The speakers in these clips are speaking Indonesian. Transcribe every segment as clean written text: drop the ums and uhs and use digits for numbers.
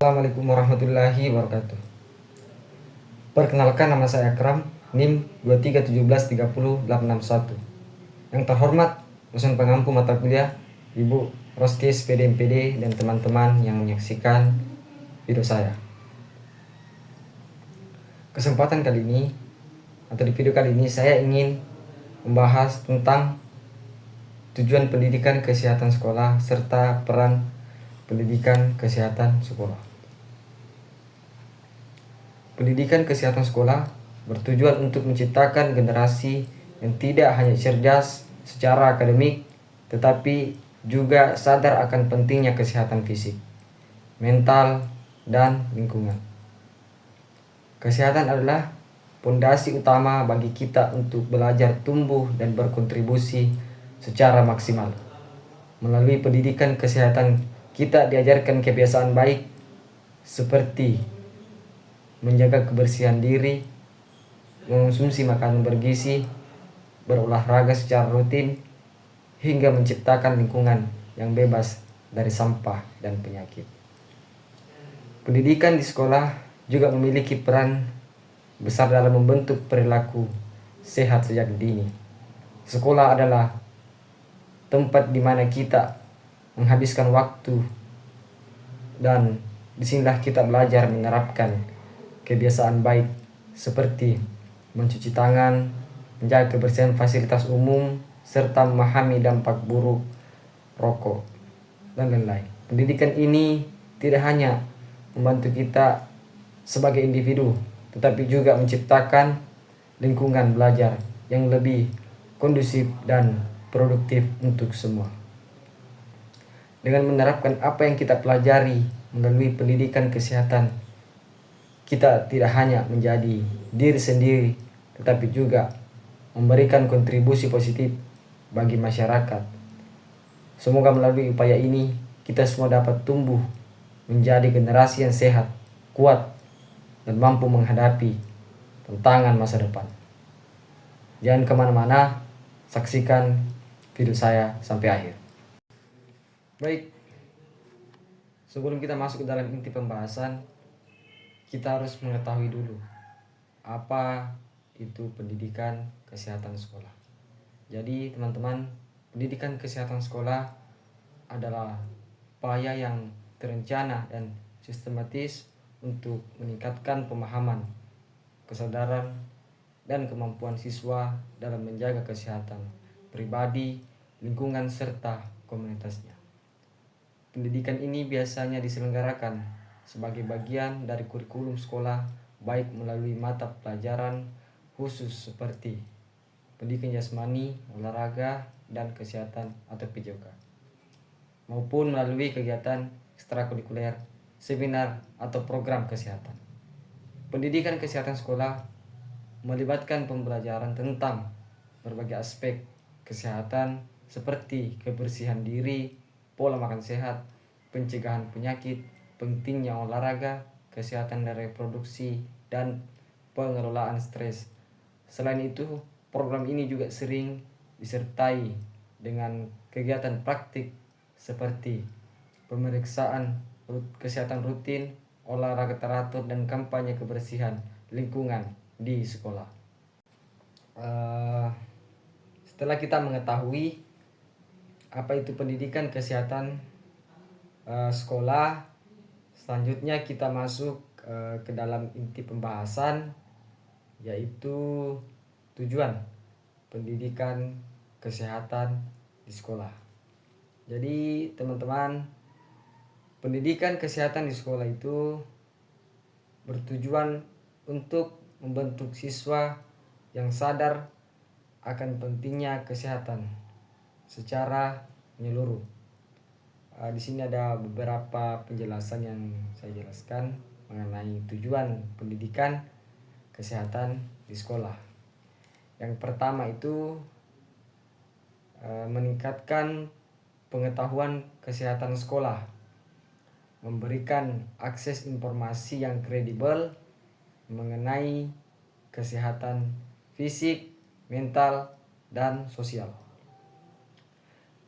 Assalamualaikum warahmatullahi wabarakatuh. Perkenalkan, nama saya Akram, NIM 2317308661. Yang terhormat dosen pengampu mata kuliah Ibu Roskis PDMPD dan teman-teman yang menyaksikan video saya. Kesempatan kali ini atau di video kali ini saya ingin membahas tentang tujuan pendidikan kesehatan sekolah serta peran pendidikan kesehatan sekolah. Pendidikan kesehatan sekolah bertujuan untuk menciptakan generasi yang tidak hanya cerdas secara akademik, tetapi juga sadar akan pentingnya kesehatan fisik, mental, dan lingkungan. Kesehatan adalah fondasi utama bagi kita untuk belajar, tumbuh, dan berkontribusi secara maksimal. Melalui pendidikan kesehatan, kita diajarkan kebiasaan baik seperti menjaga kebersihan diri, mengonsumsi makanan bergizi, berolahraga secara rutin, hingga menciptakan lingkungan yang bebas dari sampah dan penyakit. Pendidikan di sekolah juga memiliki peran besar dalam membentuk perilaku sehat sejak dini. Sekolah adalah tempat di mana kita menghabiskan waktu, dan disinilah kita belajar menerapkan kebiasaan baik seperti mencuci tangan, menjaga kebersihan fasilitas umum, serta memahami dampak buruk rokok, dan lain-lain. Pendidikan ini tidak hanya membantu kita sebagai individu, tetapi juga menciptakan lingkungan belajar yang lebih kondusif dan produktif untuk semua. Dengan menerapkan apa yang kita pelajari melalui pendidikan kesehatan, kita tidak hanya menjadi diri sendiri, tetapi juga memberikan kontribusi positif bagi masyarakat. Semoga melalui upaya ini, kita semua dapat tumbuh menjadi generasi yang sehat, kuat, dan mampu menghadapi tantangan masa depan. Jangan kemana-mana, saksikan video saya sampai akhir. Baik, sebelum kita masuk ke dalam inti pembahasan, kita harus mengetahui dulu apa itu pendidikan kesehatan sekolah. Jadi teman-teman, pendidikan kesehatan sekolah adalah upaya yang terencana dan sistematis untuk meningkatkan pemahaman, kesadaran, dan kemampuan siswa dalam menjaga kesehatan pribadi, lingkungan, serta komunitasnya. Pendidikan ini biasanya diselenggarakan sebagai bagian dari kurikulum sekolah, baik melalui mata pelajaran khusus seperti pendidikan jasmani, olahraga, dan kesehatan atau PJOK, maupun melalui kegiatan ekstrakurikuler, seminar, atau program kesehatan. Pendidikan kesehatan sekolah melibatkan pembelajaran tentang berbagai aspek kesehatan seperti kebersihan diri, pola makan sehat, pencegahan penyakit, pentingnya olahraga, kesehatan reproduksi, dan pengelolaan stres. Selain itu, program ini juga sering disertai dengan kegiatan praktik seperti pemeriksaan kesehatan rutin, olahraga teratur, dan kampanye kebersihan lingkungan di sekolah. Setelah kita mengetahui apa itu pendidikan kesehatan sekolah, selanjutnya kita masuk ke dalam inti pembahasan, yaitu tujuan pendidikan kesehatan di sekolah. Jadi teman-teman, pendidikan kesehatan di sekolah itu bertujuan untuk membentuk siswa yang sadar akan pentingnya kesehatan secara menyeluruh. Di sini ada beberapa penjelasan yang saya jelaskan mengenai tujuan pendidikan kesehatan di sekolah. Yang pertama itu meningkatkan pengetahuan kesehatan sekolah, memberikan akses informasi yang kredibel mengenai kesehatan fisik, mental, dan sosial.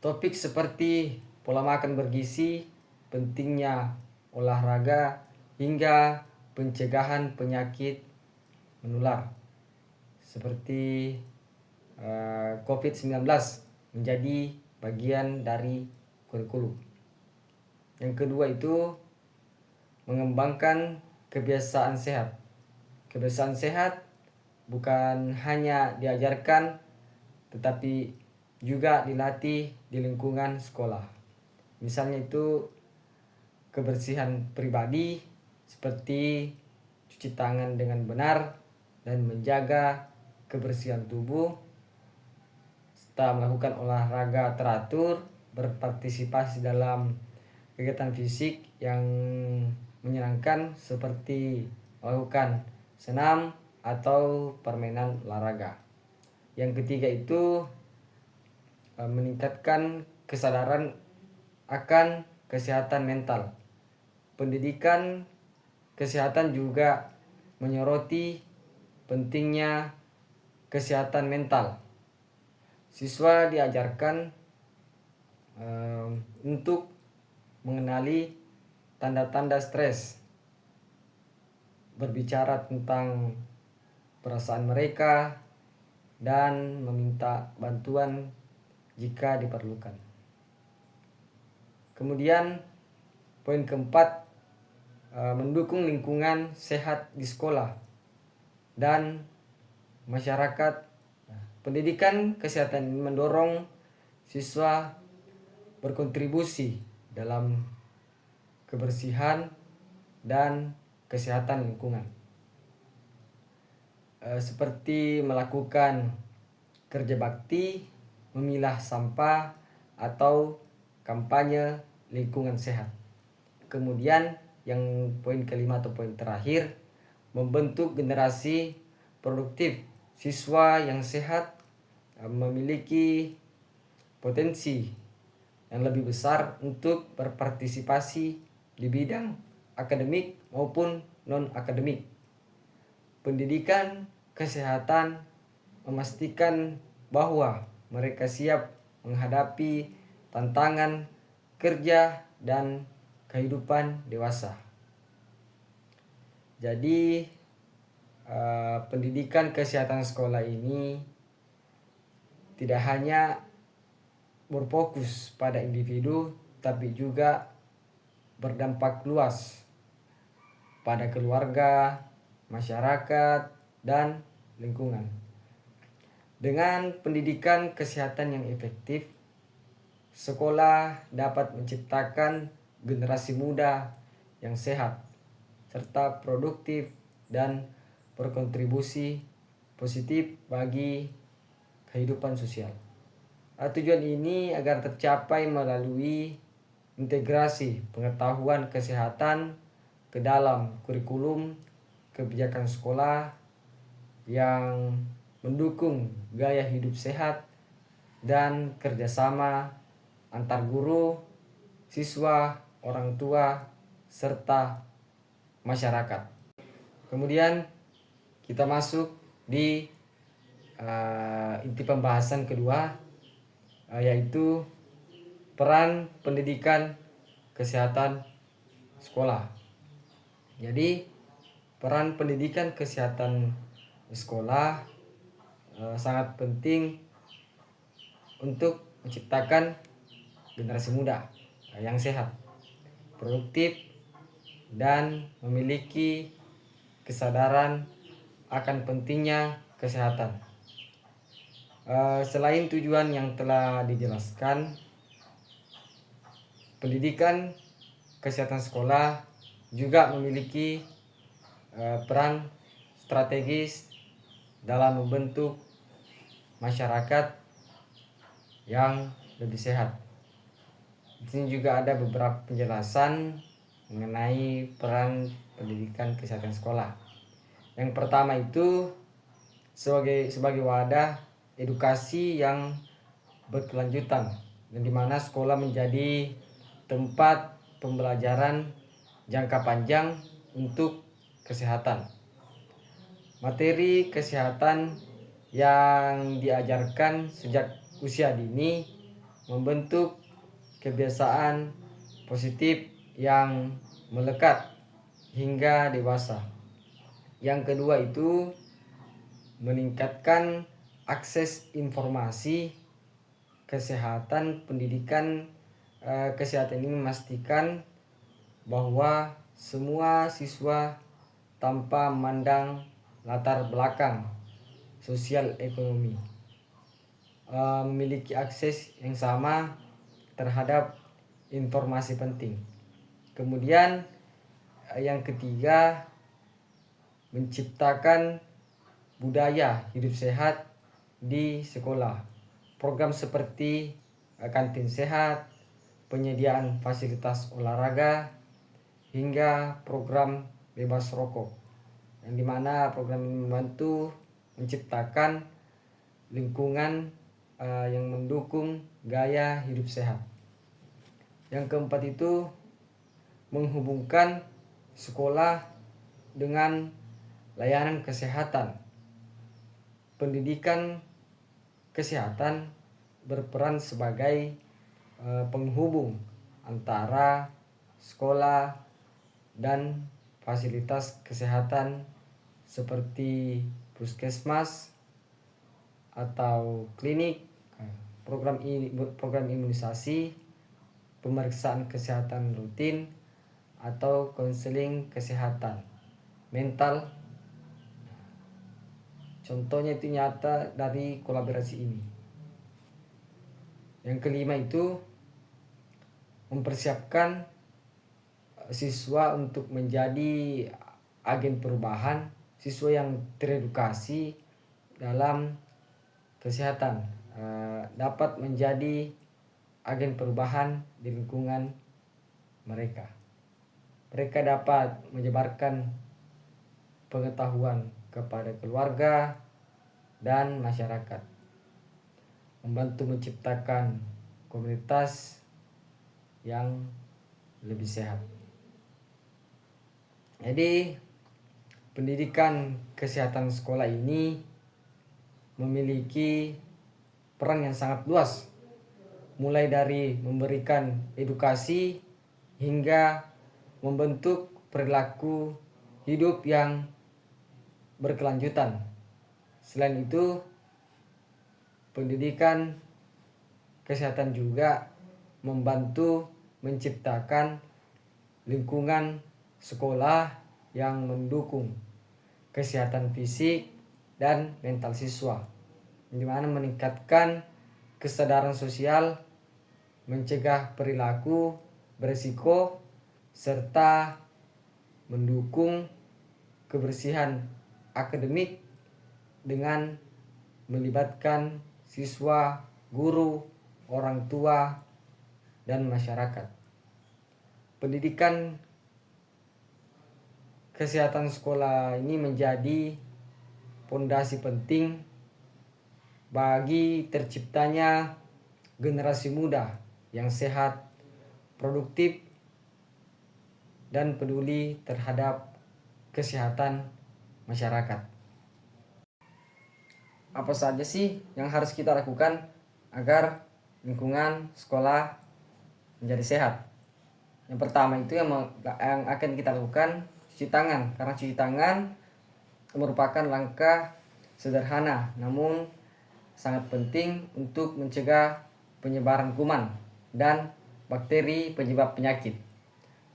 Topik seperti pola makan bergizi, pentingnya olahraga, hingga pencegahan penyakit menular seperti COVID-19 menjadi bagian dari kurikulum. Yang kedua itu mengembangkan kebiasaan sehat. Kebiasaan sehat bukan hanya diajarkan tetapi juga dilatih di lingkungan sekolah. Misalnya itu kebersihan pribadi seperti cuci tangan dengan benar dan menjaga kebersihan tubuh, serta melakukan olahraga teratur, berpartisipasi dalam kegiatan fisik yang menyenangkan seperti melakukan senam atau permainan olahraga. Yang ketiga itu meningkatkan kesadaran akan kesehatan mental. Pendidikan kesehatan juga menyoroti pentingnya kesehatan mental. Siswa diajarkan untuk mengenali tanda-tanda stres, berbicara tentang perasaan mereka, dan meminta bantuan jika diperlukan. Kemudian poin keempat, mendukung lingkungan sehat di sekolah dan masyarakat. Pendidikan kesehatan mendorong siswa berkontribusi dalam kebersihan dan kesehatan lingkungan, seperti melakukan kerja bakti, memilah sampah, atau kampanye lingkungan sehat. Kemudian yang poin kelima atau poin terakhir, membentuk generasi produktif. Siswa yang sehat memiliki potensi yang lebih besar untuk berpartisipasi di bidang akademik maupun non-akademik. Pendidikan kesehatan memastikan bahwa mereka siap menghadapi tantangan kerja dan kehidupan dewasa. Jadi pendidikan kesehatan sekolah ini tidak hanya berfokus pada individu, tapi juga berdampak luas pada keluarga, masyarakat, dan lingkungan. Dengan pendidikan kesehatan yang efektif, sekolah dapat menciptakan generasi muda yang sehat, serta produktif dan berkontribusi positif bagi kehidupan sosial. Tujuan ini agar tercapai melalui integrasi pengetahuan kesehatan ke dalam kurikulum kebijakan sekolah yang mendukung gaya hidup sehat dan kerjasama antar guru, siswa, orang tua, serta masyarakat. Kemudian kita masuk di inti pembahasan kedua, yaitu peran pendidikan kesehatan sekolah. Jadi peran pendidikan kesehatan sekolah sangat penting untuk menciptakan generasi muda yang sehat, produktif, dan memiliki kesadaran akan pentingnya kesehatan. Selain tujuan yang telah dijelaskan, pendidikan kesehatan sekolah juga memiliki peran strategis dalam membentuk masyarakat yang lebih sehat. Di sini juga ada beberapa penjelasan mengenai peran pendidikan kesehatan sekolah. Yang pertama itu sebagai wadah edukasi yang berkelanjutan, dan di mana sekolah menjadi tempat pembelajaran jangka panjang untuk kesehatan. Materi kesehatan yang diajarkan sejak usia dini membentuk kebiasaan positif yang melekat hingga dewasa. Yang kedua itu meningkatkan akses informasi kesehatan pendidikan. Kesehatan ini memastikan bahwa semua siswa tanpa memandang latar belakang sosial ekonomi memiliki akses yang sama terhadap informasi penting. Kemudian yang ketiga, menciptakan budaya hidup sehat di sekolah. Program seperti kantin sehat, penyediaan fasilitas olahraga, hingga program bebas rokok, yang dimana program ini membantu menciptakan lingkungan yang mendukung gaya hidup sehat. Yang keempat itu menghubungkan sekolah dengan layanan kesehatan. Pendidikan kesehatan berperan sebagai penghubung antara sekolah dan fasilitas kesehatan seperti puskesmas atau klinik, program imunisasi, pemeriksaan kesehatan rutin, atau konseling kesehatan mental. Contohnya itu nyata dari kolaborasi ini. Yang kelima itu mempersiapkan siswa untuk menjadi agen perubahan. Siswa yang teredukasi dalam kesehatan dapat menjadi agen perubahan di lingkungan mereka. Mereka dapat menyebarkan pengetahuan kepada keluarga dan masyarakat, membantu menciptakan komunitas yang lebih sehat. Jadi pendidikan kesehatan sekolah ini memiliki peran yang sangat luas, mulai dari memberikan edukasi hingga membentuk perilaku hidup yang berkelanjutan. Selain itu, pendidikan kesehatan juga membantu menciptakan lingkungan sekolah yang mendukung kesehatan fisik dan mental siswa, di mana meningkatkan kesadaran sosial, mencegah perilaku beresiko, serta mendukung kebersihan akademik dengan melibatkan siswa, guru, orang tua, dan masyarakat. Pendidikan kesehatan sekolah ini menjadi fondasi penting bagi terciptanya generasi muda yang sehat, produktif, dan peduli terhadap kesehatan masyarakat. Apa saja sih yang harus kita lakukan agar lingkungan sekolah menjadi sehat? Yang pertama itu yang akan kita lakukan, cuci tangan. Karena cuci tangan merupakan langkah sederhana namun sangat penting untuk mencegah penyebaran kuman dan bakteri penyebab penyakit.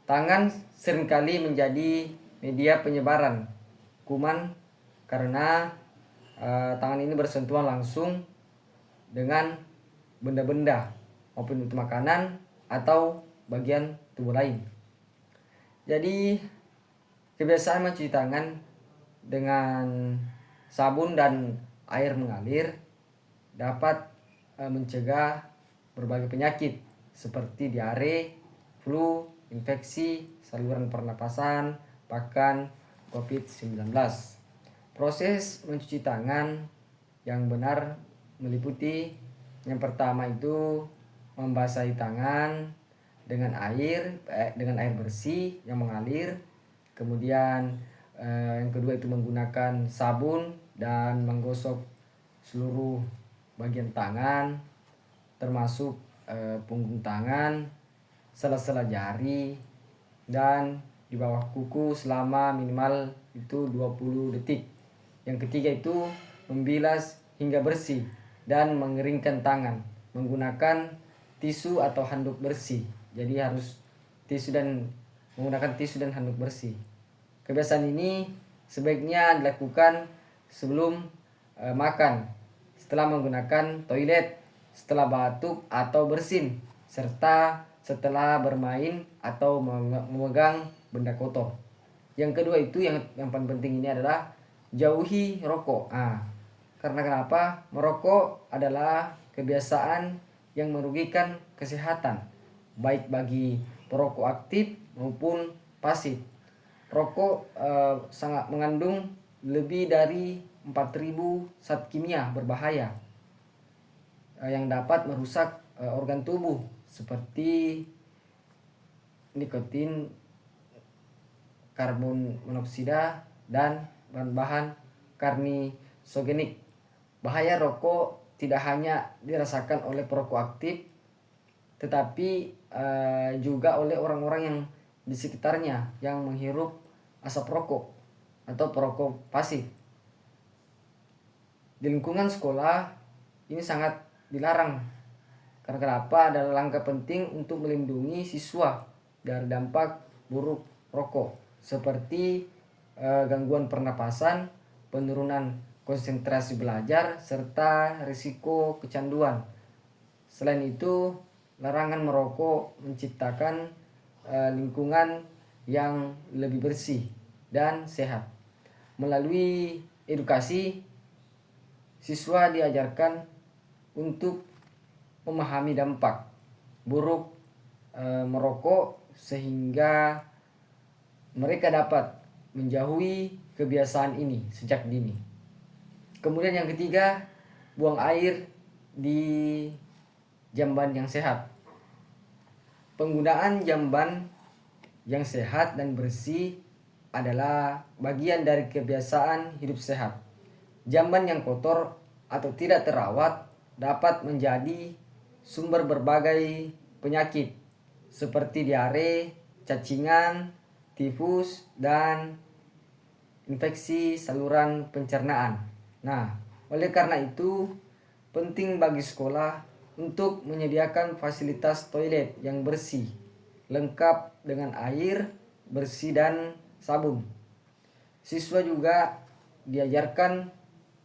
Tangan seringkali menjadi media penyebaran kuman karena tangan ini bersentuhan langsung dengan benda-benda maupun itu makanan atau bagian tubuh lain. Jadi kebiasaan mencuci tangan dengan sabun dan air mengalir dapat mencegah berbagai penyakit seperti diare, flu, infeksi saluran pernapasan, bahkan COVID-19. Proses mencuci tangan yang benar meliputi yang pertama itu membasahi tangan dengan air bersih yang mengalir. Kemudian yang kedua itu menggunakan sabun dan menggosok seluruh bagian tangan termasuk punggung tangan, sela-sela jari, dan di bawah kuku selama minimal itu 20 detik. Yang ketiga itu membilas hingga bersih dan mengeringkan tangan menggunakan tisu atau handuk bersih. Jadi harus menggunakan tisu dan handuk bersih. Kebiasaan ini sebaiknya dilakukan sebelum makan, setelah menggunakan toilet, setelah batuk atau bersin, serta setelah bermain atau memegang benda kotor. Yang kedua itu yang paling penting ini adalah jauhi rokok. Karena kenapa? Merokok adalah kebiasaan yang merugikan kesehatan, baik bagi perokok aktif maupun pasif. Rokok sangat mengandung lebih dari 4.000 zat kimia berbahaya yang dapat merusak organ tubuh seperti nikotin, karbon monoksida, dan bahan-bahan karnisogenik. Bahaya rokok tidak hanya dirasakan oleh perokok aktif, tetapi juga oleh orang-orang yang di sekitarnya yang menghirup asap rokok atau perokok pasif. Di lingkungan sekolah ini sangat dilarang. Karena kenapa? Adalah langkah penting untuk melindungi siswa dari dampak buruk rokok seperti gangguan pernapasan, penurunan konsentrasi belajar, serta risiko kecanduan. Selain itu, larangan merokok menciptakan lingkungan yang lebih bersih dan sehat. Melalui edukasi, siswa diajarkan untuk memahami dampak buruk merokok sehingga mereka dapat menjauhi kebiasaan ini sejak dini. Kemudian yang ketiga, buang air di jamban yang sehat. Penggunaan jamban yang sehat dan bersih adalah bagian dari kebiasaan hidup sehat. Jamban yang kotor atau tidak terawat dapat menjadi sumber berbagai penyakit seperti diare, cacingan, tifus, dan infeksi saluran pencernaan. Oleh karena itu penting bagi sekolah untuk menyediakan fasilitas toilet yang bersih, lengkap dengan air bersih dan sabun. Siswa juga diajarkan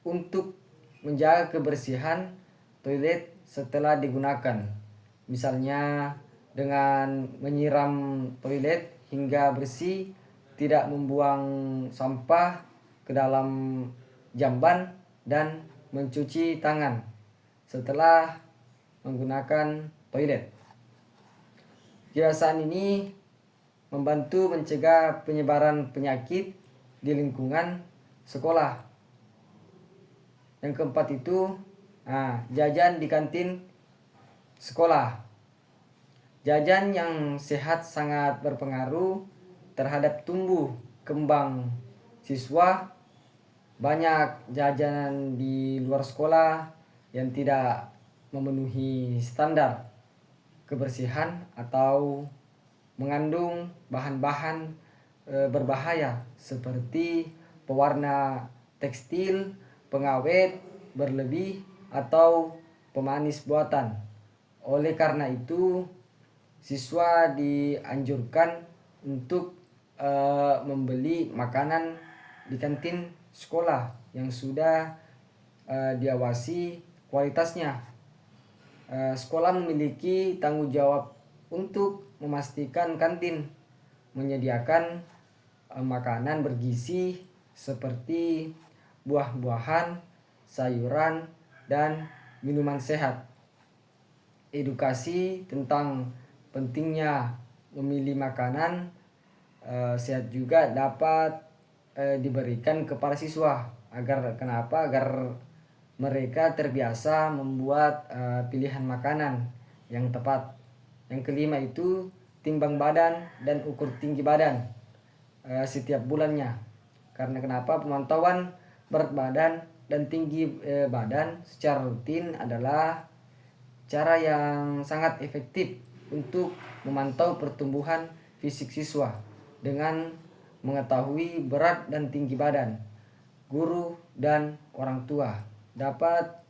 untuk menjaga kebersihan toilet setelah digunakan. Misalnya dengan menyiram toilet hingga bersih, tidak membuang sampah ke dalam jamban, dan mencuci tangan setelah menggunakan toilet. Kebiasaan ini membantu mencegah penyebaran penyakit di lingkungan sekolah. Yang keempat itu jajan di kantin sekolah. Jajan yang sehat sangat berpengaruh terhadap tumbuh kembang siswa. Banyak jajanan di luar sekolah yang tidak memenuhi standar kebersihan atau mengandung bahan-bahan berbahaya seperti pewarna tekstil, pengawet berlebih, atau pemanis buatan. Oleh karena itu, siswa dianjurkan untuk membeli makanan di kantin sekolah yang sudah diawasi kualitasnya. Sekolah memiliki tanggung jawab untuk memastikan kantin menyediakan makanan bergizi seperti buah-buahan, sayuran, dan minuman sehat. Edukasi tentang pentingnya memilih makanan sehat juga dapat diberikan kepada siswa agar mereka terbiasa membuat pilihan makanan yang tepat. Yang kelima itu timbang badan dan ukur tinggi badan setiap bulannya. Karena pemantauan berat badan dan tinggi badan secara rutin adalah cara yang sangat efektif untuk memantau pertumbuhan fisik siswa. dengan mengetahui berat dan tinggi badan guru dan orang tua. Dapat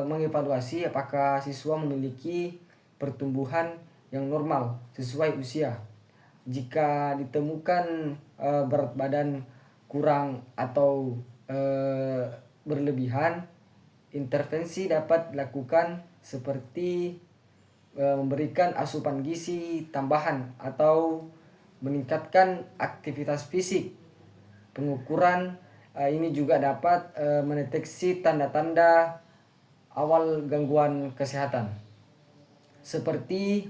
mengevaluasi apakah siswa memiliki pertumbuhan yang normal sesuai usia. Jika ditemukan berat badan kurang atau berlebihan, intervensi dapat dilakukan seperti memberikan asupan gizi tambahan atau meningkatkan aktivitas fisik. Pengukuran ini juga dapat mendeteksi tanda-tanda awal gangguan kesehatan seperti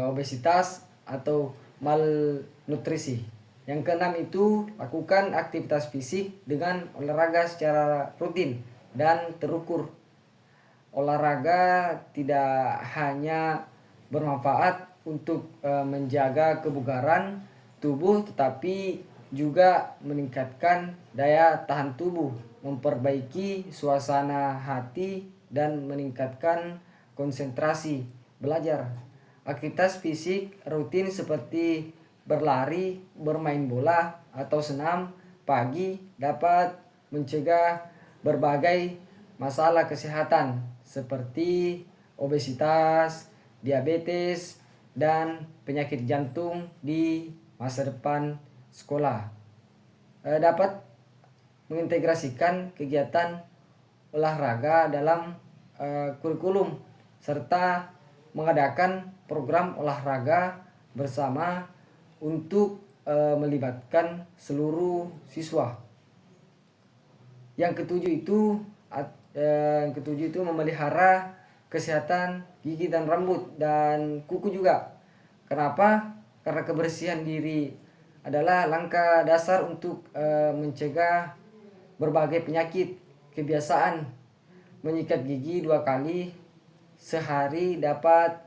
obesitas atau malnutrisi. Yang keenam itu lakukan aktivitas fisik dengan olahraga secara rutin dan terukur. Olahraga tidak hanya bermanfaat untuk menjaga kebugaran tubuh, tetapi juga meningkatkan daya tahan tubuh, memperbaiki suasana hati, dan meningkatkan konsentrasi belajar. Aktivitas fisik rutin seperti berlari, bermain bola, atau senam pagi dapat mencegah berbagai masalah kesehatan seperti obesitas, diabetes, dan penyakit jantung di masa depan sekolah. Dapat mengintegrasikan kegiatan olahraga dalam kurikulum serta mengadakan program olahraga bersama untuk melibatkan seluruh siswa. Yang ketujuh itu memelihara kesehatan gigi dan rambut dan kuku juga. Kenapa? Karena kebersihan diri adalah langkah dasar untuk mencegah berbagai penyakit. Kebiasaan menyikat gigi 2 kali sehari dapat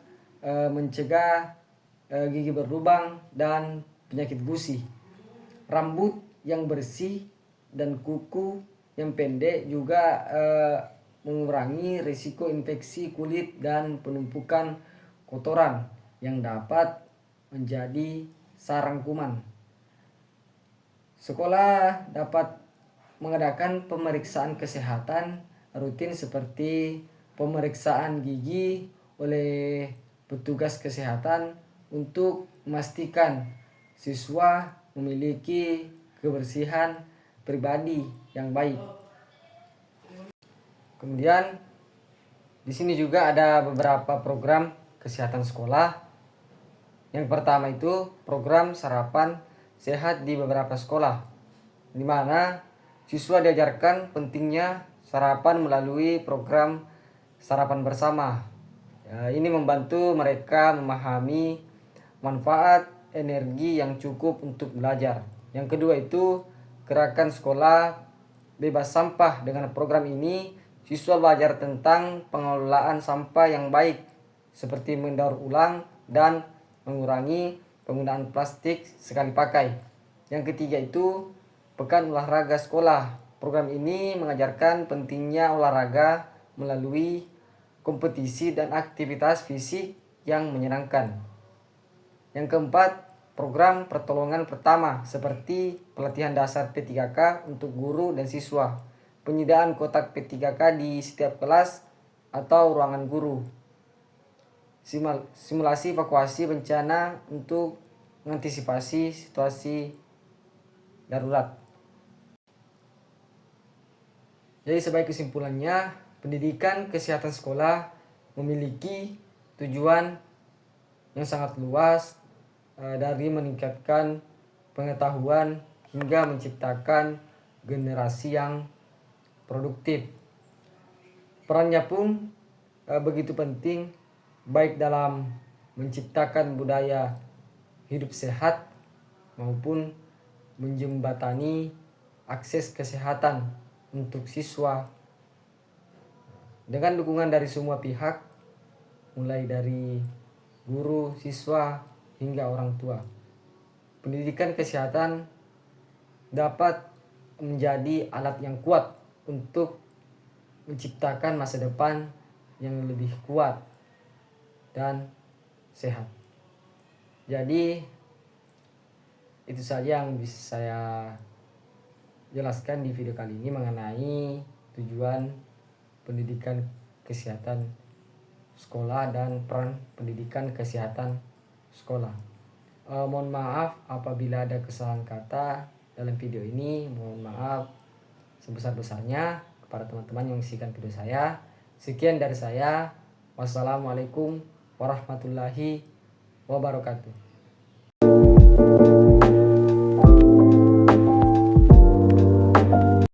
mencegah gigi berlubang dan penyakit gusi. Rambut yang bersih dan kuku yang pendek juga mengurangi risiko infeksi kulit dan penumpukan kotoran yang dapat menjadi sarang kuman. Sekolah dapat mengadakan pemeriksaan kesehatan rutin seperti pemeriksaan gigi oleh petugas kesehatan untuk memastikan siswa memiliki kebersihan pribadi yang baik. Kemudian di sini juga ada beberapa program kesehatan sekolah. Yang pertama itu program sarapan sehat di beberapa sekolah, di mana siswa diajarkan pentingnya sarapan melalui program sarapan bersama. Ini membantu mereka memahami manfaat energi yang cukup untuk belajar. Yang kedua itu gerakan sekolah bebas sampah. Dengan program ini siswa belajar tentang pengelolaan sampah yang baik seperti mendaur ulang dan mengurangi penggunaan plastik sekali pakai. Yang ketiga itu pekan olahraga sekolah. Program ini mengajarkan pentingnya olahraga melalui kompetisi dan aktivitas fisik yang menyenangkan. Yang keempat, program pertolongan pertama seperti pelatihan dasar P3K untuk guru dan siswa, penyediaan kotak P3K di setiap kelas atau ruangan guru, simulasi evakuasi bencana untuk mengantisipasi situasi darurat. Jadi sebagai kesimpulannya, pendidikan kesehatan sekolah memiliki tujuan yang sangat luas, dari meningkatkan pengetahuan hingga menciptakan generasi yang produktif. Perannya pun begitu penting baik dalam menciptakan budaya hidup sehat maupun menjembatani akses kesehatan untuk siswa dengan dukungan dari semua pihak, mulai dari guru, siswa, hingga orang tua. Pendidikan kesehatan dapat menjadi alat yang kuat untuk menciptakan masa depan yang lebih kuat dan sehat. Jadi Itu saja yang bisa saya jelaskan di video kali ini mengenai tujuan pendidikan kesehatan sekolah dan peran pendidikan kesehatan sekolah. Mohon maaf apabila ada kesalahan kata dalam video ini. Mohon maaf sebesar-besarnya kepada teman-teman yang menyaksikan video saya. Sekian dari saya. Wassalamualaikum warahmatullahi wabarakatuh.